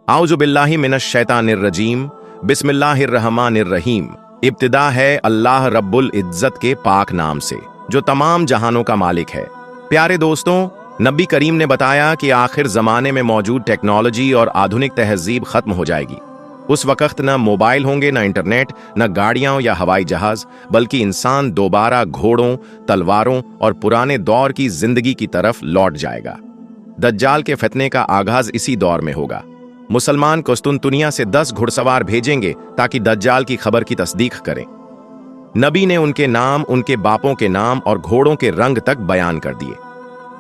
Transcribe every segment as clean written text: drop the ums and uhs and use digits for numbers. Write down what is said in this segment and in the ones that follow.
आऊज़ु बिल्लाहि मिनश शैतानिर रजीम, बिस्मिल्लाहिर रहमानिर रहीम। इब्तिदा है अल्लाह रब्बुल इज्जत के पाक नाम से, जो तमाम जहानों का मालिक है। प्यारे दोस्तों, नबी करीम ने बताया कि आखिर ज़माने में मौजूद टेक्नोलॉजी और आधुनिक तहजीब ख़त्म हो जाएगी। उस वक़्त न मोबाइल होंगे, न इंटरनेट, न गाड़ियाँ या हवाई जहाज़, बल्कि इंसान दोबारा घोड़ों, तलवारों और पुराने दौर की जिंदगी की तरफ लौट जाएगा। दज्जाल के फितने का आगाज़ इसी दौर में होगा। मुसलमान कुस्तुनतुनिया से 10 घुड़सवार भेजेंगे ताकि दज्जाल की खबर की तस्दीक करें। नबी ने उनके नाम, उनके बापों के नाम और घोड़ों के रंग तक बयान कर दिए।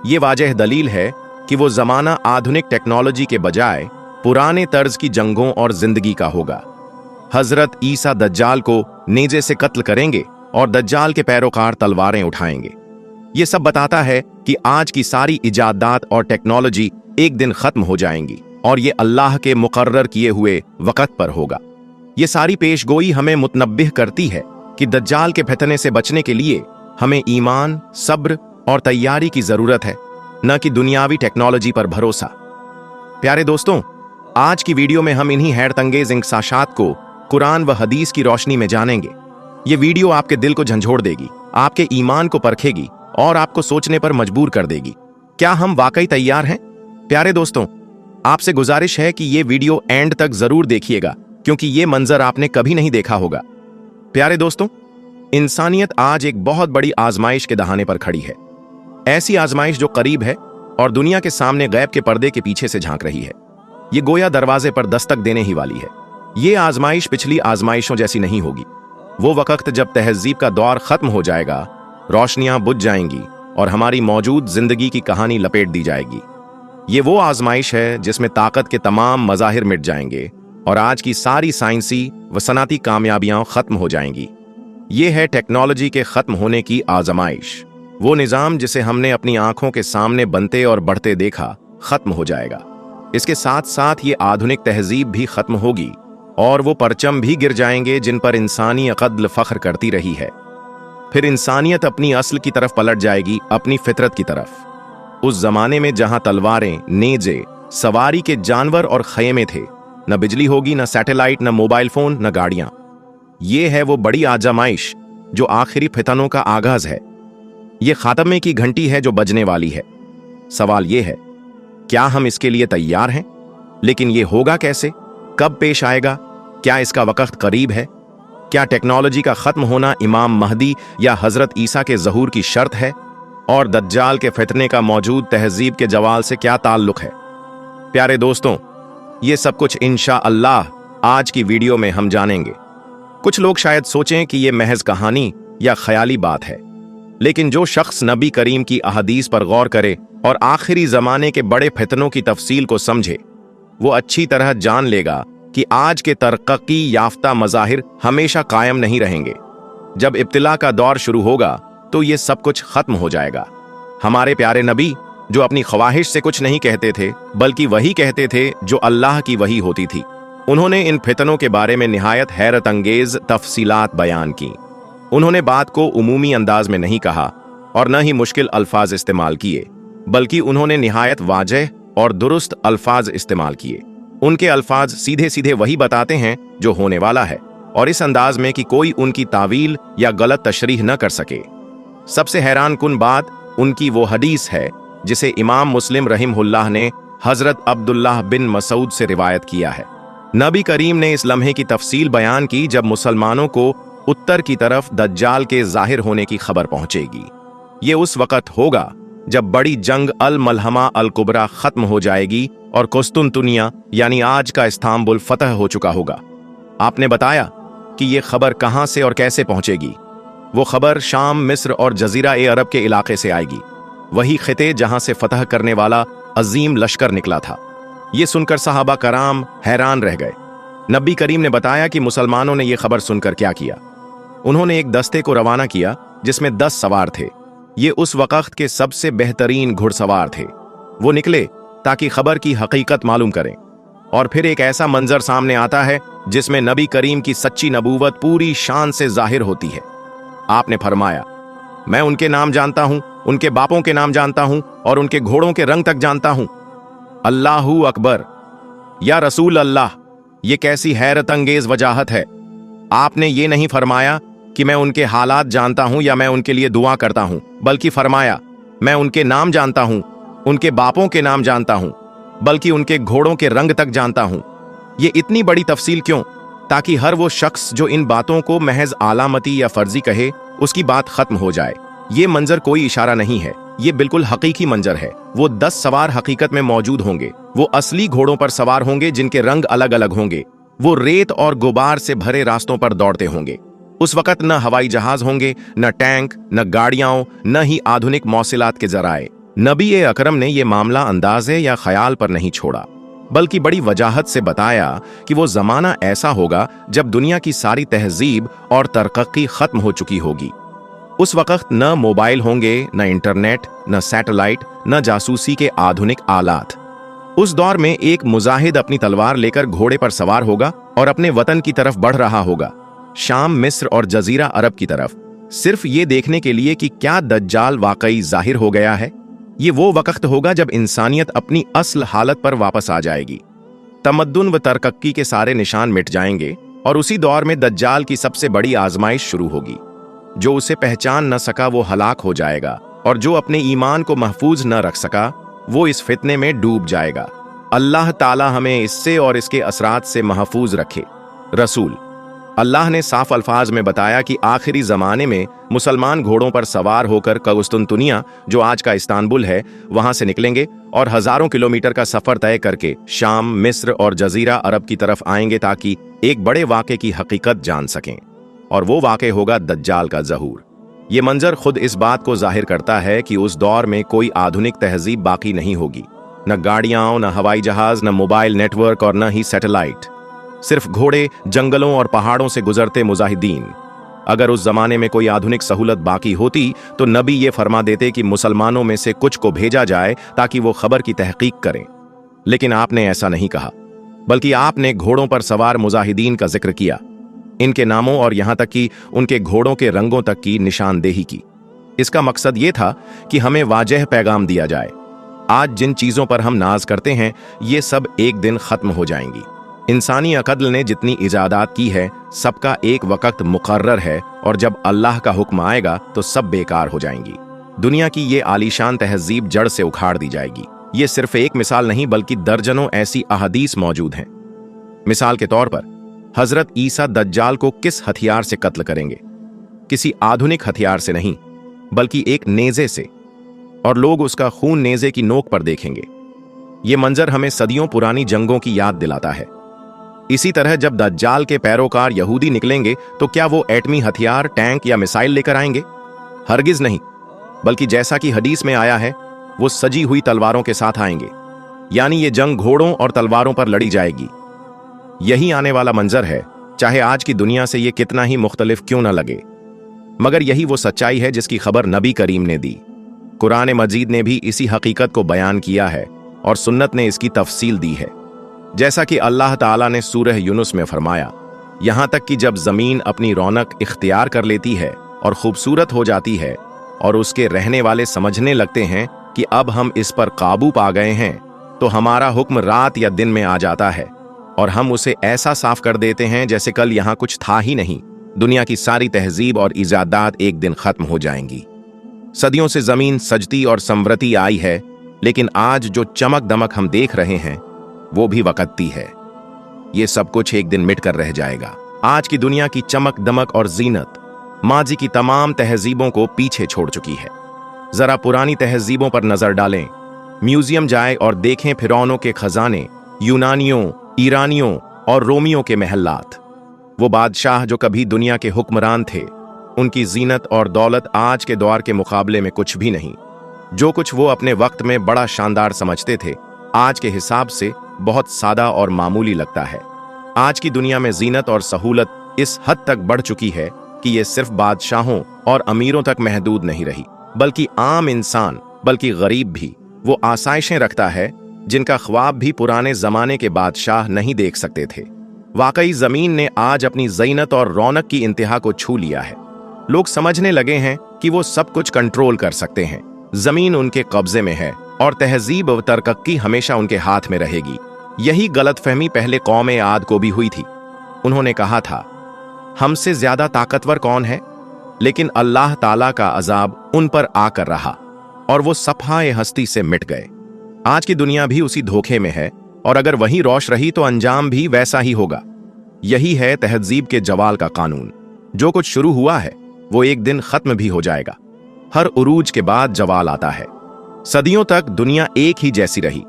ये वाजह दलील है कि वो ज़माना आधुनिक टेक्नोलॉजी के बजाय पुराने तर्ज की जंगों और जिंदगी का होगा। हजरत ईसा दज्जाल को नेज़े से कत्ल करेंगे और दज्जाल के पैरोकार तलवारें उठाएंगे। ये सब बताता है कि आज की सारी इजादात और टेक्नोलॉजी एक दिन खत्म हो जाएंगी और ये अल्लाह के मुकर्रर किए हुए वक़्त पर होगा। ये सारी पेशगोई हमें मुतनब्बिह करती है कि दज्जाल के फितने से बचने के लिए हमें ईमान, सब्र और तैयारी की जरूरत है, न कि दुनियावी टेक्नोलॉजी पर भरोसा। प्यारे दोस्तों, आज की वीडियो में हम इन्हीं हैरतअंगेज इंकशाशात को कुरान व हदीस की रोशनी में जानेंगे। ये वीडियो आपके दिल को झंझोड़ देगी, आपके ईमान को परखेगी और आपको सोचने पर मजबूर कर देगी। क्या हम वाकई तैयार हैं? प्यारे दोस्तों, आपसे गुजारिश है कि ये वीडियो एंड तक जरूर देखिएगा, क्योंकि ये मंजर आपने कभी नहीं देखा होगा। प्यारे दोस्तों, इंसानियत आज एक बहुत बड़ी आजमाइश के दहाने पर खड़ी है। ऐसी आजमाइश जो करीब है और दुनिया के सामने गैब के पर्दे के पीछे से झांक रही है। ये गोया दरवाजे पर दस्तक देने ही वाली है। ये आजमाइश पिछली आजमाइशों जैसी नहीं होगी। वो वक्त जब तहजीब का दौर खत्म हो जाएगा, रोशनियां बुझ जाएंगी और हमारी मौजूद जिंदगी की कहानी लपेट दी जाएगी। ये वो आजमाइश है जिसमें ताकत के तमाम मज़ाहिर मिट जाएंगे और आज की सारी साइंसी व सनाती कामयाबियां खत्म हो जाएंगी। ये है टेक्नोलॉजी के खत्म होने की आजमाइश। वो निज़ाम जिसे हमने अपनी आंखों के सामने बनते और बढ़ते देखा, खत्म हो जाएगा। इसके साथ साथ ये आधुनिक तहजीब भी खत्म होगी और वो परचम भी गिर जाएंगे जिन पर इंसानी अक़द्ल फ़ख्र करती रही है। फिर इंसानियत अपनी असल की तरफ पलट जाएगी, अपनी फितरत की तरफ। उस जमाने में जहां तलवारें, नेज़े, सवारी के जानवर और खैमे थे, न बिजली होगी, न सैटेलाइट, न मोबाइल फोन, न गाड़ियां। ये है वो बड़ी आजमाइश जो आखिरी फितनों का आगाज है। ये खात्मे की घंटी है जो बजने वाली है। सवाल ये है, क्या हम इसके लिए तैयार हैं? लेकिन ये होगा कैसे? कब पेश आएगा? क्या इसका वक्त करीब है? क्या टेक्नोलॉजी का खत्म होना इमाम महदी या हजरत ईसा के ज़हूर की शर्त है? और दज्जाल के फितने का मौजूद तहजीब के जवाल से क्या ताल्लुक है? प्यारे दोस्तों, ये सब कुछ इंशा अल्लाह आज की वीडियो में हम जानेंगे। कुछ लोग शायद सोचें कि ये महज कहानी या ख्याली बात है, लेकिन जो शख्स नबी करीम की अहदीस पर गौर करे और आखिरी जमाने के बड़े फितनों की तफसील को समझे, वो अच्छी तरह जान लेगा कि आज के तरक्की याफ्ता मज़ाहिर हमेशा कायम नहीं रहेंगे। जब इब्तिला का दौर शुरू होगा तो ये सब कुछ खत्म हो जाएगा। हमारे प्यारे नबी, जो अपनी ख्वाहिश से कुछ नहीं कहते थे, बल्कि वही कहते थे जो अल्लाह की वही होती थी, उन्होंने इन फितनों के बारे में निहायत हैरत अंगेज तफसीलात बयान की। उन्होंने बात को उमूमी अंदाज में नहीं कहा और न ही मुश्किल अल्फाज इस्तेमाल किए, बल्कि उन्होंने निहायत वाजह और दुरुस्त अल्फाज इस्तेमाल किए। उनके अल्फाज सीधे सीधे वही बताते हैं जो होने वाला है, और इस अंदाज में कि कोई उनकी तावील या गलत तशरीह न कर सके। सबसे हैरान कुन बात उनकी वो हदीस है जिसे इमाम मुस्लिम रहिमहुल्लाह ने हजरत अब्दुल्लाह बिन मसूद से रिवायत किया है। नबी करीम ने इस लम्हे की तफसील बयान की जब मुसलमानों को उत्तर की तरफ दज्जाल के जाहिर होने की खबर पहुंचेगी। ये उस वक़्त होगा जब बड़ी जंग अल मलहमा अल कुबरा खत्म हो जाएगी और कुस्तुनतुनिया यानी आज का इस्तांबुल फतह हो चुका होगा। आपने बताया कि ये खबर कहां से और कैसे पहुंचेगी। वो खबर शाम, मिस्र और जजीरा ए अरब के इलाके से आएगी, वही खिते जहां से फतह करने वाला अजीम लश्कर निकला था। ये सुनकर सहाबा कराम हैरान रह गए। नबी करीम ने बताया कि मुसलमानों ने यह खबर सुनकर क्या किया। उन्होंने एक दस्ते को रवाना किया जिसमें 10 सवार थे। ये उस वक़्त के सबसे बेहतरीन घुड़सवार थे। वो निकले ताकि खबर की हकीकत मालूम करें, और फिर एक ऐसा मंजर सामने आता है जिसमें नबी करीम की सच्ची नबूवत पूरी शान से जाहिर होती है। आपने फरमाया, मैं उनके नाम जानता हूं, उनके बापों के नाम जानता हूं और उनके घोड़ों के रंग तक जानता हूं। अल्लाहू अकबर। या रसूल अल्लाह, ये कैसी हैरत अंगेज वजाहत है। आपने ये नहीं फरमाया कि मैं उनके हालात जानता हूं या मैं उनके लिए दुआ करता हूं, बल्कि फरमाया मैं उनके नाम जानता हूं, उनके बापों के नाम जानता हूं, बल्कि उनके घोड़ों के रंग तक जानता हूं। ये इतनी बड़ी तफसील क्यों? ताकि हर वो शख्स जो इन बातों को महज आलामती या फर्जी कहे, उसकी बात खत्म हो जाए। ये मंजर कोई इशारा नहीं है, ये बिल्कुल हकीकी मंजर है। वो 10 सवार हकीकत में मौजूद होंगे। वो असली घोड़ों पर सवार होंगे जिनके रंग अलग अलग होंगे। वो रेत और गुबार से भरे रास्तों पर दौड़ते होंगे। उस वक्त न हवाई जहाज होंगे, न टैंक, न गाड़ियां, न ही आधुनिक मौसिलात के जराए। नबी अकरम ने यह मामला अंदाजे या ख्याल पर नहीं छोड़ा, बल्कि बड़ी वजाहत से बताया कि वो जमाना ऐसा होगा जब दुनिया की सारी तहजीब और तरक्की खत्म हो चुकी होगी। उस वक्त न मोबाइल होंगे, न इंटरनेट, न सैटेलाइट, न जासूसी के आधुनिक आलात। उस दौर में एक मुजाहिद अपनी तलवार लेकर घोड़े पर सवार होगा और अपने वतन की तरफ बढ़ रहा होगा, शाम, मिस्र और जजीरा अरब की तरफ, सिर्फ ये देखने के लिए कि क्या दज्जाल वाकई जाहिर हो गया है। ये वो वक्त होगा जब इंसानियत अपनी असल हालत पर वापस आ जाएगी। तमद्दुन व तरक्की के सारे निशान मिट जाएंगे और उसी दौर में दज्जाल की सबसे बड़ी आजमाइश शुरू होगी। जो उसे पहचान न सका वो हलाक हो जाएगा, और जो अपने ईमान को महफूज न रख सका वो इस फितने में डूब जाएगा। अल्लाह ताला हमें इससे और इसके असरात से महफूज रखे। रसूल अल्लाह ने साफ अल्फाज में बताया कि आखिरी जमाने में मुसलमान घोड़ों पर सवार होकर कुस्तुनतुनिया, जो आज का इस्तांबुल है, वहां से निकलेंगे और हजारों किलोमीटर का सफर तय करके शाम, मिस्र और जजीरा अरब की तरफ आएंगे ताकि एक बड़े वाक़े की हकीकत जान सकें, और वो वाक़े होगा दज्जाल का ज़हूर। ये मंजर खुद इस बात को जाहिर करता है कि उस दौर में कोई आधुनिक तहजीब बाकी नहीं होगी, न गाड़ियां, न हवाई जहाज, न मोबाइल नेटवर्क और न ही सैटेलाइट। सिर्फ घोड़े, जंगलों और पहाड़ों से गुजरते मुजाहिदीन। अगर उस जमाने में कोई आधुनिक सहूलत बाकी होती तो नबी ये फरमा देते कि मुसलमानों में से कुछ को भेजा जाए ताकि वो खबर की तहकीक करें। लेकिन आपने ऐसा नहीं कहा, बल्कि आपने घोड़ों पर सवार मुजाहिदीन का जिक्र किया, इनके नामों और यहां तक कि उनके घोड़ों के रंगों तक की निशानदेही की। इसका मकसद ये था कि हमें वाजह पैगाम दिया जाए, आज जिन चीजों पर हम नाज करते हैं ये सब एक दिन खत्म हो जाएंगी। इंसानी अकल ने जितनी इजादात की है सबका एक वक्त मुकर्रर है, और जब अल्लाह का हुक्म आएगा तो सब बेकार हो जाएंगी। दुनिया की ये आलीशान तहजीब जड़ से उखाड़ दी जाएगी। ये सिर्फ एक मिसाल नहीं बल्कि दर्जनों ऐसी अहादीस मौजूद हैं। मिसाल के तौर पर हजरत ईसा दज्जाल को किस हथियार से कत्ल करेंगे? किसी आधुनिक हथियार से नहीं, बल्कि एक नेजे से, और लोग उसका खून नेजे की नोक पर देखेंगे। ये मंजर हमें सदियों पुरानी जंगों की याद दिलाता है। इसी तरह जब दज्जाल के पैरोकार यहूदी निकलेंगे तो क्या वो एटमी हथियार, टैंक या मिसाइल लेकर आएंगे? हरगिज नहीं, बल्कि जैसा कि हदीस में आया है वो सजी हुई तलवारों के साथ आएंगे। यानी ये जंग घोड़ों और तलवारों पर लड़ी जाएगी। यही आने वाला मंजर है, चाहे आज की दुनिया से ये कितना ही मुख्तलिफ क्यों न लगे, मगर यही वो सच्चाई है जिसकी खबर नबी करीम ने दी। कुरान मजीद ने भी इसी हकीकत को बयान किया है और सुन्नत ने इसकी तफसील दी है। जैसा कि अल्लाह ताला ने सूरह यूनुस में फरमाया, यहां तक कि जब जमीन अपनी रौनक इख्तियार कर लेती है और खूबसूरत हो जाती है और उसके रहने वाले समझने लगते हैं कि अब हम इस पर काबू पा गए हैं, तो हमारा हुक्म रात या दिन में आ जाता है और हम उसे ऐसा साफ कर देते हैं जैसे कल यहां कुछ था ही नहीं। दुनिया की सारी तहजीब और इजादात एक दिन खत्म हो जाएंगी। सदियों से जमीन सजती और संवरती आई है, लेकिन आज जो चमक दमक हम देख रहे हैं वो भी वक्ती है। ये सब कुछ एक दिन मिट कर रह जाएगा। आज की दुनिया की चमक दमक और जीनत माजी की तमाम तहजीबों को पीछे छोड़ चुकी है। जरा पुरानी तहजीबों पर नजर डालें, म्यूजियम जाएं और देखें फिरौनों के खजाने, यूनानियों, ईरानियों और रोमियों के महलात। वो बादशाह जो कभी दुनिया के हुक्मरान थे, उनकी जीनत और दौलत आज के दौर के मुकाबले में कुछ भी नहीं। जो कुछ वो अपने वक्त में बड़ा शानदार समझते थे, आज के हिसाब से बहुत सादा और मामूली लगता है। आज की दुनिया में जीनत और सहूलत इस हद तक बढ़ चुकी है कि ये सिर्फ बादशाहों और अमीरों तक महदूद नहीं रही, बल्कि आम इंसान, बल्कि गरीब भी वो आसाइशें रखता है जिनका ख्वाब भी पुराने जमाने के बादशाह नहीं देख सकते थे। वाकई जमीन ने आज अपनी ज़ीनत और रौनक की इंतहा को छू लिया है। लोग समझने लगे हैं कि वो सब कुछ कंट्रोल कर सकते हैं। जमीन उनके कब्जे में है और तहजीब व तरक्की हमेशा उनके हाथ में रहेगी। यही गलतफहमी पहले कौम आद को भी हुई थी। उन्होंने कहा था, हमसे ज्यादा ताकतवर कौन है? लेकिन अल्लाह ताला का अजाब उन पर आकर रहा और वो सफाए हस्ती से मिट गए। आज की दुनिया भी उसी धोखे में है, और अगर वही रोश रही तो अंजाम भी वैसा ही होगा। यही है तहजीब के जवाल का कानून। जो कुछ शुरू हुआ है वो एक दिन खत्म भी हो जाएगा। हर उरूज के बाद जवाल आता है। सदियों तक दुनिया एक ही जैसी रही।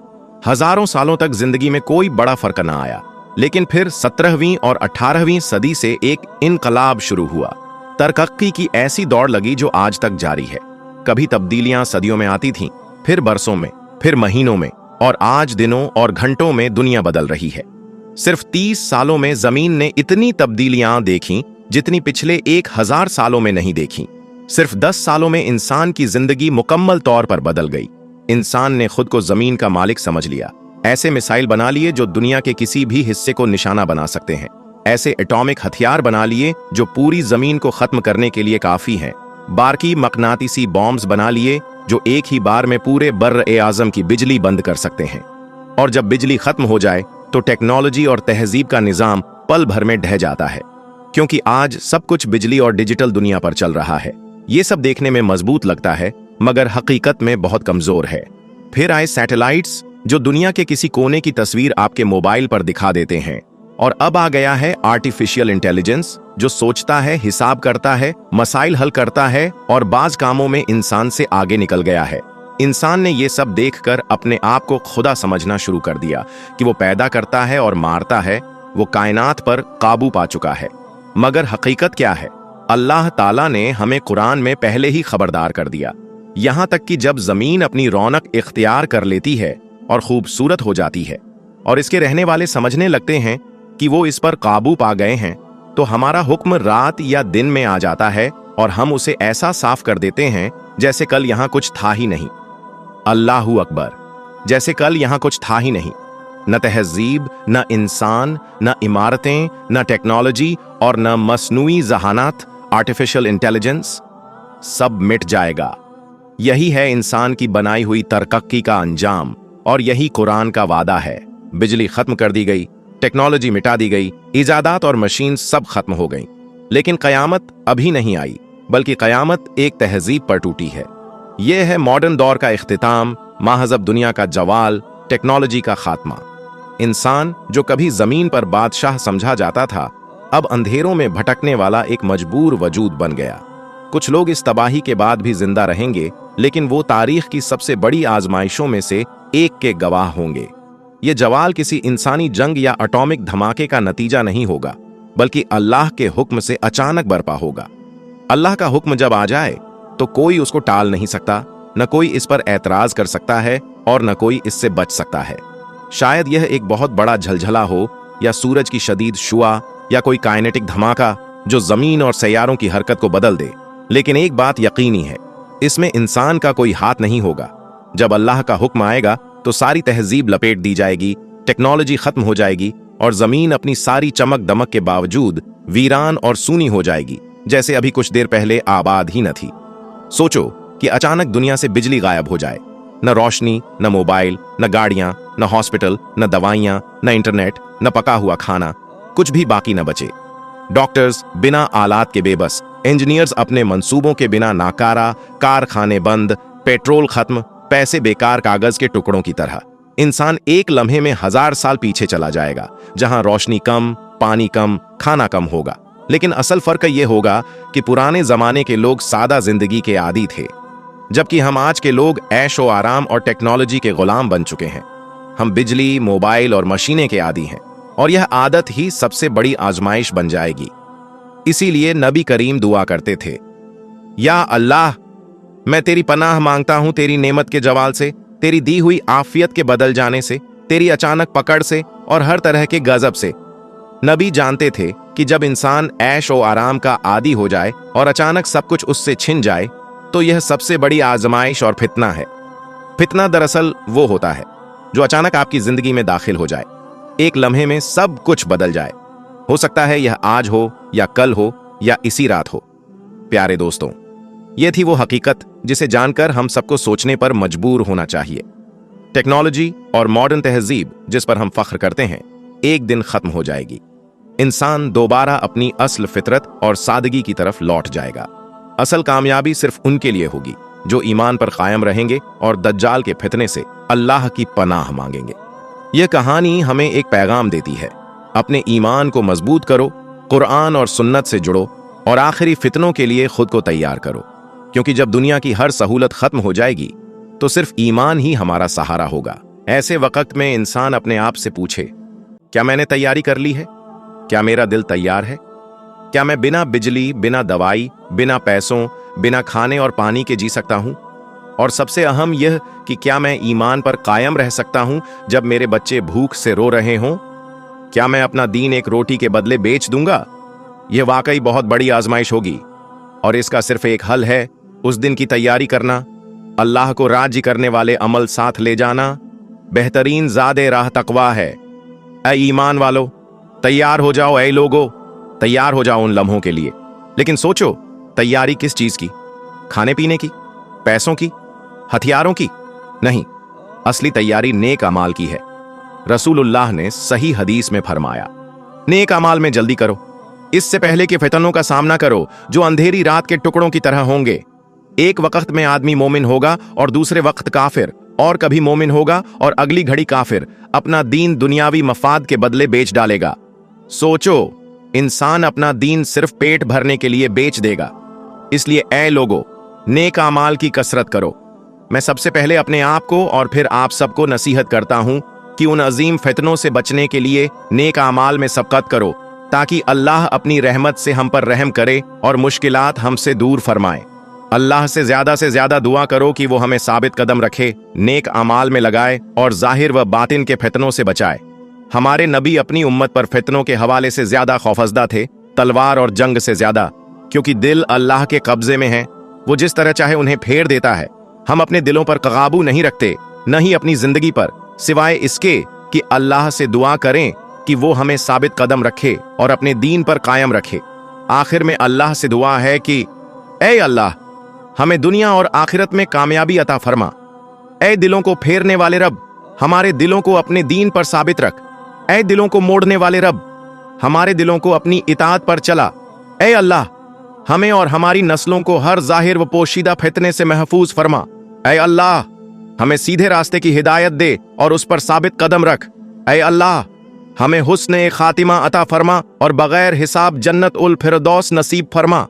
हजारों सालों तक जिंदगी में कोई बड़ा फर्क ना आया, लेकिन फिर 17वीं और 18वीं सदी से एक इनकलाब शुरू हुआ। तरक्की की ऐसी दौड़ लगी जो आज तक जारी है। कभी तब्दीलियां सदियों में आती थीं, फिर बरसों में, फिर महीनों में, और आज दिनों और घंटों में दुनिया बदल रही है। सिर्फ 30 सालों में जमीन ने इतनी तब्दीलियां देखी जितनी पिछले 1000 सालों में नहीं देखी। सिर्फ 10 सालों में इंसान की जिंदगी मुकम्मल तौर पर बदल गई। इंसान ने खुद को जमीन का मालिक समझ लिया। ऐसे मिसाइल बना लिए जो दुनिया के किसी भी हिस्से को निशाना बना सकते हैं। ऐसे एटॉमिक हथियार बना लिए जो पूरी जमीन को खत्म करने के लिए काफी हैं। बारकी मकनातीसी बॉम्ब्स बना लिए जो एक ही बार में पूरे बर्र-ए-आज़म की बिजली बंद कर सकते हैं। और जब बिजली खत्म हो जाए तो टेक्नोलॉजी और तहजीब का निजाम पल भर में ढह जाता है, क्योंकि आज सब कुछ बिजली और डिजिटल दुनिया पर चल रहा है। ये सब देखने में मजबूत लगता है, मगर हकीकत में बहुत कमजोर है। फिर आए सैटेलाइट्स जो दुनिया के किसी कोने की तस्वीर आपके मोबाइल पर दिखा देते हैं। और अब आ गया है आर्टिफिशियल इंटेलिजेंस, जो सोचता है, हिसाब करता है, मसाइल हल करता है और बाज कामों में इंसान से आगे निकल गया है। इंसान ने ये सब देखकर अपने आप को खुदा समझना शुरू कर दिया कि वो पैदा करता है और मारता है, वो कायनात पर काबू पा चुका है। मगर हकीकत क्या है? अल्लाह ताला ने हमें कुरान में पहले ही खबरदार कर दिया। यहां तक कि जब जमीन अपनी रौनक इख्तियार कर लेती है और खूबसूरत हो जाती है और इसके रहने वाले समझने लगते हैं कि वो इस पर काबू पा गए हैं, तो हमारा हुक्म रात या दिन में आ जाता है और हम उसे ऐसा साफ कर देते हैं जैसे कल यहां कुछ था ही नहीं। अल्लाहू अकबर। जैसे कल यहां कुछ था ही नहीं। न तहजीब, न इंसान, न इमारतें, न टेक्नोलॉजी और न मसनूई जहानात, आर्टिफिशियल इंटेलिजेंस, सब मिट जाएगा। यही है इंसान की बनाई हुई तरक्की का अंजाम, और यही कुरान का वादा है। बिजली खत्म कर दी गई, टेक्नोलॉजी मिटा दी गई, इजादात और मशीन सब खत्म हो गई, लेकिन कयामत अभी नहीं आई, बल्कि कयामत एक तहजीब पर टूटी है। यह है मॉडर्न दौर का इख्तिताम, माहज़ब दुनिया का जवाल, टेक्नोलॉजी का खात्मा। इंसान जो कभी जमीन पर बादशाह समझा जाता था, अब अंधेरों में भटकने वाला एक मजबूर वजूद बन गया। कुछ लोग इस तबाही के बाद भी जिंदा रहेंगे, लेकिन वो तारीख की सबसे बड़ी आजमाइशों में से एक के गवाह होंगे। ये जवाल किसी इंसानी जंग या एटॉमिक धमाके का नतीजा नहीं होगा, बल्कि अल्लाह के हुक्म से अचानक बरपा होगा। अल्लाह का हुक्म जब आ जाए तो कोई उसको टाल नहीं सकता, न कोई इस पर एतराज कर सकता है और न कोई इससे बच सकता है। शायद यह एक बहुत बड़ा झलझला हो, या सूरज की शदीद शुआ, या कोई काइनेटिक धमाका जो जमीन और सैयारों की हरकत को बदल दे। लेकिन एक बात यकीनी है, इसमें इंसान का कोई हाथ नहीं होगा। जब अल्लाह का हुक्म आएगा तो सारी तहजीब लपेट दी जाएगी, टेक्नोलॉजी खत्म हो जाएगी और जमीन अपनी सारी चमक दमक के बावजूद वीरान और सूनी हो जाएगी, जैसे अभी कुछ देर पहले आबाद ही न थी। सोचो कि अचानक दुनिया से बिजली गायब हो जाए। न रोशनी, न मोबाइल, न गाड़ियां, न हॉस्पिटल, न दवाइयां, न इंटरनेट, न पका हुआ खाना, कुछ भी बाकी न बचे। डॉक्टर्स बिना आलात के बेबस, इंजीनियर्स अपने मंसूबों के बिना नाकारा, कारखाने बंद, पेट्रोल खत्म, पैसे बेकार कागज के टुकड़ों की तरह। इंसान एक लम्हे में 1000 साल पीछे चला जाएगा, जहां रोशनी कम, पानी कम, खाना कम होगा। लेकिन असल फर्क यह होगा कि पुराने जमाने के लोग सादा जिंदगी के आदी थे, जबकि हम आज के लोग ऐशो आराम और टेक्नोलॉजी के गुलाम बन चुके हैं। हम बिजली, मोबाइल और मशीनें के आदी हैं, और यह आदत ही सबसे बड़ी आजमाइश बन जाएगी। इसीलिए नबी करीम दुआ करते थे, या अल्लाह, मैं तेरी पनाह मांगता हूं तेरी नेमत के जवाल से, तेरी दी हुई आफियत के बदल जाने से, तेरी अचानक पकड़ से और हर तरह के गजब से। नबी जानते थे कि जब इंसान ऐश और आराम का आदी हो जाए और अचानक सब कुछ उससे छिन जाए, तो यह सबसे बड़ी आजमाइश और फितना है। फितना दरअसल वो होता है जो अचानक आपकी जिंदगी में दाखिल हो जाए, एक लम्हे में सब कुछ बदल जाए। हो सकता है यह आज हो, या कल हो, या इसी रात हो। प्यारे दोस्तों, यह थी वो हकीकत जिसे जानकर हम सबको सोचने पर मजबूर होना चाहिए। टेक्नोलॉजी और मॉडर्न तहजीब जिस पर हम फख्र करते हैं एक दिन खत्म हो जाएगी। इंसान दोबारा अपनी असल फितरत और सादगी की तरफ लौट जाएगा। असल कामयाबी सिर्फ उनके लिए होगी जो ईमान पर कायम रहेंगे और दज्जाल के फितने से अल्लाह की पनाह मांगेंगे। यह कहानी हमें एक पैगाम देती है, अपने ईमान को मजबूत करो, कुरान और सुन्नत से जुड़ो और आखिरी फितनों के लिए खुद को तैयार करो, क्योंकि जब दुनिया की हर सहूलत खत्म हो जाएगी तो सिर्फ ईमान ही हमारा सहारा होगा। ऐसे वक्त में इंसान अपने आप से पूछे, क्या मैंने तैयारी कर ली है? क्या मेरा दिल तैयार है? क्या मैं बिना बिजली, बिना दवाई, बिना पैसों, बिना खाने और पानी के जी सकता हूं? और सबसे अहम यह कि क्या मैं ईमान पर कायम रह सकता हूं जब मेरे बच्चे भूख से रो रहे हों? क्या मैं अपना दीन एक रोटी के बदले बेच दूंगा? यह वाकई बहुत बड़ी आजमाइश होगी और इसका सिर्फ एक हल है, उस दिन की तैयारी करना, अल्लाह को राजी करने वाले अमल साथ ले जाना। बेहतरीन ज़ादे राह तकवा है। ऐ ईमान वालो, तैयार हो जाओ। ऐ लोगो, तैयार हो जाओ उन लम्हों के लिए। लेकिन सोचो, तैयारी किस चीज की? खाने पीने की? पैसों की? हथियारों की? नहीं, असली तैयारी नेक अमाल की है। रसूलुल्लाह ने सही हदीस में फरमाया, नेक अमाल में जल्दी करो, इससे पहले कि फितनों का सामना करो जो अंधेरी रात के टुकड़ों की तरह होंगे। एक वक्त में आदमी मोमिन होगा और दूसरे वक्त काफिर, और कभी मोमिन होगा और अगली घड़ी काफिर। अपना दीन दुनियावी मफाद के बदले बेच डालेगा। सोचो, इंसान अपना दीन सिर्फ पेट भरने के लिए बेच देगा। इसलिए ऐ लोगो, नेक अमाल की कसरत करो। मैं सबसे पहले अपने आप को और फिर आप सबको नसीहत करता हूं कि उन अजीम फितनों से बचने के लिए नेक अमाल में सबकत करो, ताकि अल्लाह अपनी रहमत से हम पर रहम करे और मुश्किलात हमसे दूर फरमाए। अल्लाह से ज्यादा दुआ करो कि वो हमें साबित कदम रखे, नेक अमाल में लगाए और जाहिर व बातिन के फितनों से बचाए। हमारे नबी अपनी उम्मत पर फितनों के हवाले से ज्यादा खौफजदा थे, तलवार और जंग से ज्यादा, क्योंकि दिल अल्लाह के कब्जे में है। वो जिस तरह चाहे उन्हें फेर देता है। हम अपने दिलों पर काबू नहीं रखते, न ही अपनी जिंदगी पर, सिवाय इसके कि अल्लाह से दुआ करें कि वो हमें साबित कदम रखे और अपने दीन पर कायम रखे। आखिर में अल्लाह से दुआ है कि ऐ अल्लाह, हमें दुनिया और आखिरत में कामयाबी अता फरमा। ऐ दिलों को फेरने वाले रब, हमारे दिलों को अपने दीन पर साबित रख। ऐ दिलों को मोड़ने वाले रब, हमारे दिलों को अपनी इताअत पर चला। ऐ अल्लाह, हमें और हमारी नस्लों को हर जाहिर व पोशीदा फितने से महफूज फरमा। ऐ अल्लाह, हमें सीधे रास्ते की हिदायत दे और उस पर साबित कदम रख। ऐ अल्लाह, हमें हुस्न खातिमा अता फरमा और बगैर हिसाब जन्नत उल फिरदौस नसीब फरमा।